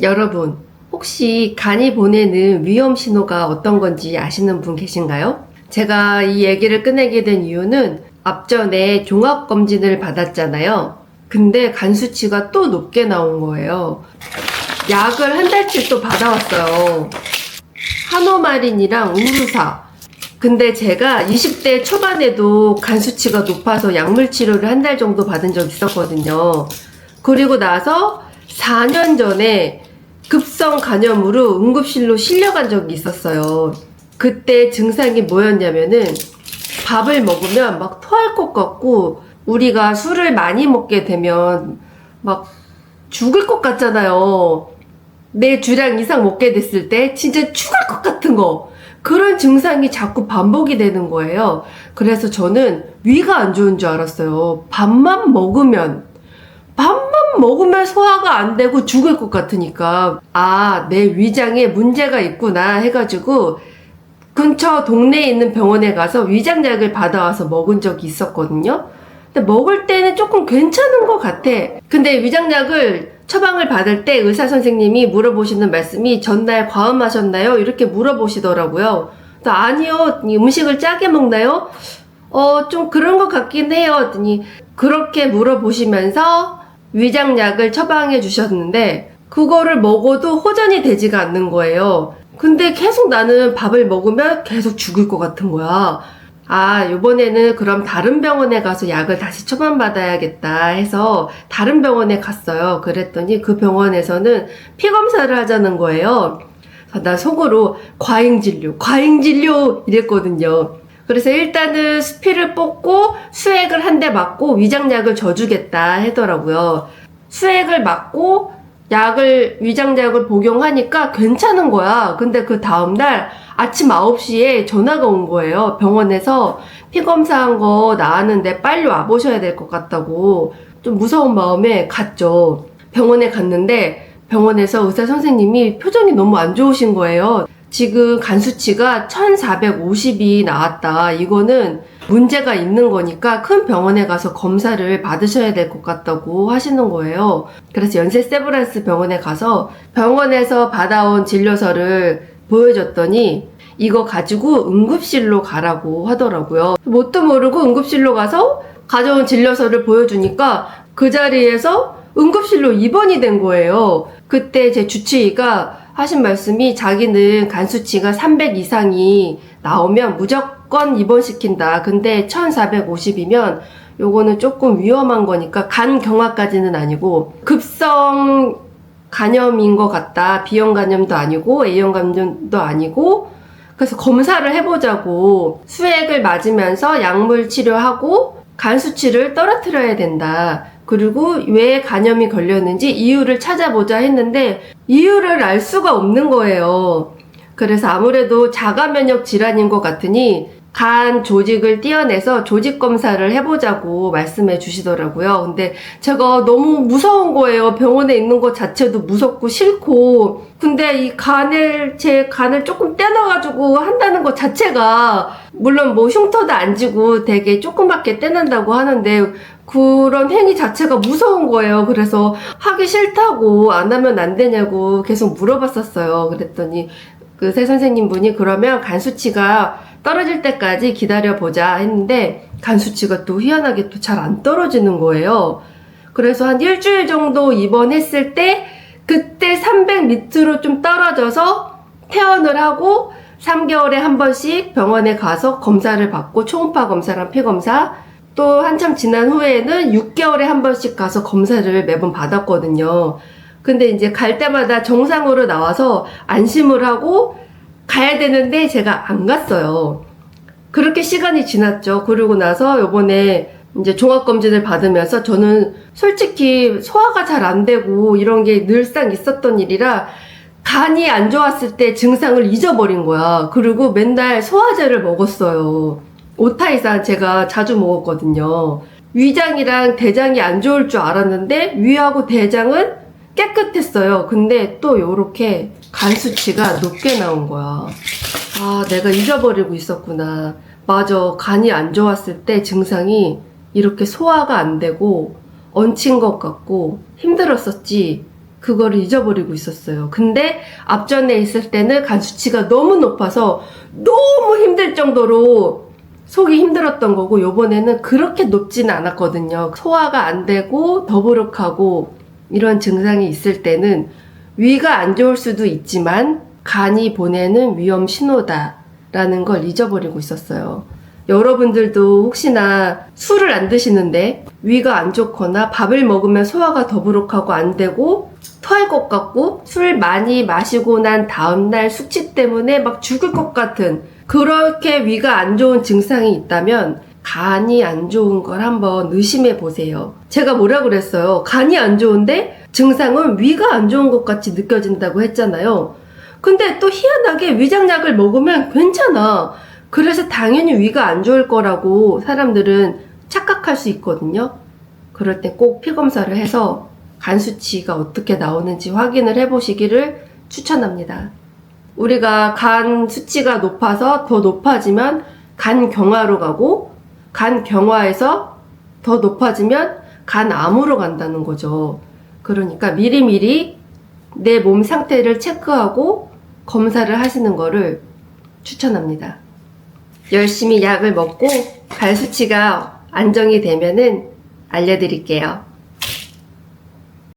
여러분, 혹시 간이 보내는 위험 신호가 어떤 건지 아시는 분 계신가요? 제가 이 얘기를 꺼내게 된 이유는 앞전에 종합검진을 받았잖아요. 근데 간 수치가 또 높게 나온 거예요. 약을 한 달치 또 받아왔어요. 하노마린이랑 우루사. 근데 제가 20대 초반에도 간 수치가 높아서 약물 치료를 한 달 정도 받은 적 있었거든요. 그리고 나서 4년 전에 급성 간염으로 응급실로 실려간 적이 있었어요. 그때 증상이 뭐였냐면은 밥을 먹으면 막 토할 것 같고, 우리가 술을 많이 먹게 되면 막 죽을 것 같잖아요. 내 주량 이상 먹게 됐을 때 진짜 죽을 것 같은 거, 그런 증상이 자꾸 반복이 되는 거예요. 그래서 저는 위가 안 좋은 줄 알았어요. 밥만 먹으면 소화가 안 되고 죽을 것 같으니까, 아, 내 위장에 문제가 있구나 해가지고 근처 동네에 있는 병원에 가서 위장약을 받아와서 먹은 적이 있었거든요. 근데 먹을 때는 조금 괜찮은 것 같아. 근데 위장약을 처방을 받을 때 의사 선생님이 물어보시는 말씀이 전날 과음하셨나요? 이렇게 물어보시더라고요. 아니요. 음식을 짜게 먹나요? 좀 그런 것 같긴 해요. 했더니 그렇게 물어보시면서 위장약을 처방해 주셨는데 그거를 먹어도 호전이 되지가 않는 거예요. 근데 계속 나는 밥을 먹으면 계속 죽을 것 같은 거야. 아, 요번에는 그럼 다른 병원에 가서 약을 다시 처방받아야겠다 해서 다른 병원에 갔어요. 그랬더니 그 병원에서는 피 검사를 하자는 거예요. 나 속으로 과잉진료 이랬거든요. 그래서 일단은 피를 뽑고 수액을 한 대 맞고 위장약을 줘주겠다 하더라고요. 수액을 맞고 위장약을 복용하니까 괜찮은 거야. 근데 그 다음날 아침 9시에 전화가 온 거예요. 병원에서 피 검사한 거 나왔는데 빨리 와보셔야 될 것 같다고. 좀 무서운 마음에 갔죠. 병원에 갔는데 병원에서 의사 선생님이 표정이 너무 안 좋으신 거예요. 지금 간 수치가 1450이 나왔다. 이거는 문제가 있는 거니까 큰 병원에 가서 검사를 받으셔야 될 것 같다고 하시는 거예요. 그래서 연세세브란스 병원에 가서 병원에서 받아온 진료서를 보여줬더니 이거 가지고 응급실로 가라고 하더라고요. 뭣도 모르고 응급실로 가서 가져온 진료서를 보여주니까 그 자리에서 응급실로 입원이 된 거예요. 그때 제 주치의가 하신 말씀이 자기는 간 수치가 300 이상이 나오면 무조건 입원시킨다. 근데 1450이면 요거는 조금 위험한 거니까 간 경화까지는 아니고 급성 간염인 것 같다. B형 간염도 아니고 A형 간염도 아니고, 그래서 검사를 해보자고 수액을 맞으면서 약물 치료하고 간 수치를 떨어뜨려야 된다. 그리고 왜 간염이 걸렸는지 이유를 찾아보자 했는데 이유를 알 수가 없는 거예요. 그래서 아무래도 자가 면역 질환인 것 같으니 간 조직을 떼어내서 조직 검사를 해보자고 말씀해 주시더라고요. 근데 제가 너무 무서운 거예요. 병원에 있는 것 자체도 무섭고 싫고. 근데 제 간을 조금 떼놔가지고 한다는 것 자체가, 물론 뭐 흉터도 안 지고 되게 조그맣게 떼낸다고 하는데 그런 행위 자체가 무서운 거예요. 그래서 하기 싫다고, 안 하면 안 되냐고 계속 물어봤었어요. 그랬더니 그 새 선생님 분이 그러면 간 수치가 떨어질 때까지 기다려보자 했는데 간 수치가 또 희한하게 또 잘 안 떨어지는 거예요. 그래서 한 일주일 정도 입원했을 때 그때 300 밑으로 좀 떨어져서 퇴원을 하고 3개월에 한 번씩 병원에 가서 검사를 받고 초음파 검사랑 피 검사, 또 한참 지난 후에는 6개월에 한 번씩 가서 검사를 매번 받았거든요. 근데 이제 갈 때마다 정상으로 나와서 안심을 하고 가야 되는데 제가 안 갔어요. 그렇게 시간이 지났죠. 그러고 나서 요번에 이제 종합검진을 받으면서 저는 솔직히 소화가 잘 안 되고 이런 게 늘상 있었던 일이라 간이 안 좋았을 때 증상을 잊어버린 거야. 그리고 맨날 소화제를 먹었어요. 오타이산 제가 자주 먹었거든요. 위장이랑 대장이 안 좋을 줄 알았는데 위하고 대장은 깨끗했어요. 근데 또 요렇게 간 수치가 높게 나온 거야. 아, 내가 잊어버리고 있었구나. 맞아. 간이 안 좋았을 때 증상이 이렇게 소화가 안 되고 얹힌 것 같고 힘들었었지. 그거를 잊어버리고 있었어요. 근데 앞전에 있을 때는 간 수치가 너무 높아서 너무 힘들 정도로 속이 힘들었던 거고, 요번에는 그렇게 높지는 않았거든요. 소화가 안 되고 더부룩하고 이런 증상이 있을 때는 위가 안 좋을 수도 있지만 간이 보내는 위험 신호다라는 걸 잊어버리고 있었어요. 여러분들도 혹시나 술을 안 드시는데 위가 안 좋거나 밥을 먹으면 소화가 더부룩하고 안 되고 토할 것 같고 술 많이 마시고 난 다음날 숙취 때문에 막 죽을 것 같은 그렇게 위가 안 좋은 증상이 있다면 간이 안 좋은 걸 한번 의심해 보세요. 제가 뭐라 그랬어요? 간이 안 좋은데 증상은 위가 안 좋은 것 같이 느껴진다고 했잖아요. 근데 또 희한하게 위장약을 먹으면 괜찮아. 그래서 당연히 위가 안 좋을 거라고 사람들은 착각할 수 있거든요. 그럴 때 꼭 피검사를 해서 간 수치가 어떻게 나오는지 확인을 해보시기를 추천합니다. 우리가 간 수치가 높아서 더 높아지면 간 경화로 가고, 간 경화에서 더 높아지면 간 암으로 간다는 거죠. 그러니까 미리미리 내 몸 상태를 체크하고 검사를 하시는 거를 추천합니다. 열심히 약을 먹고 간 수치가 안정이 되면은 알려드릴게요.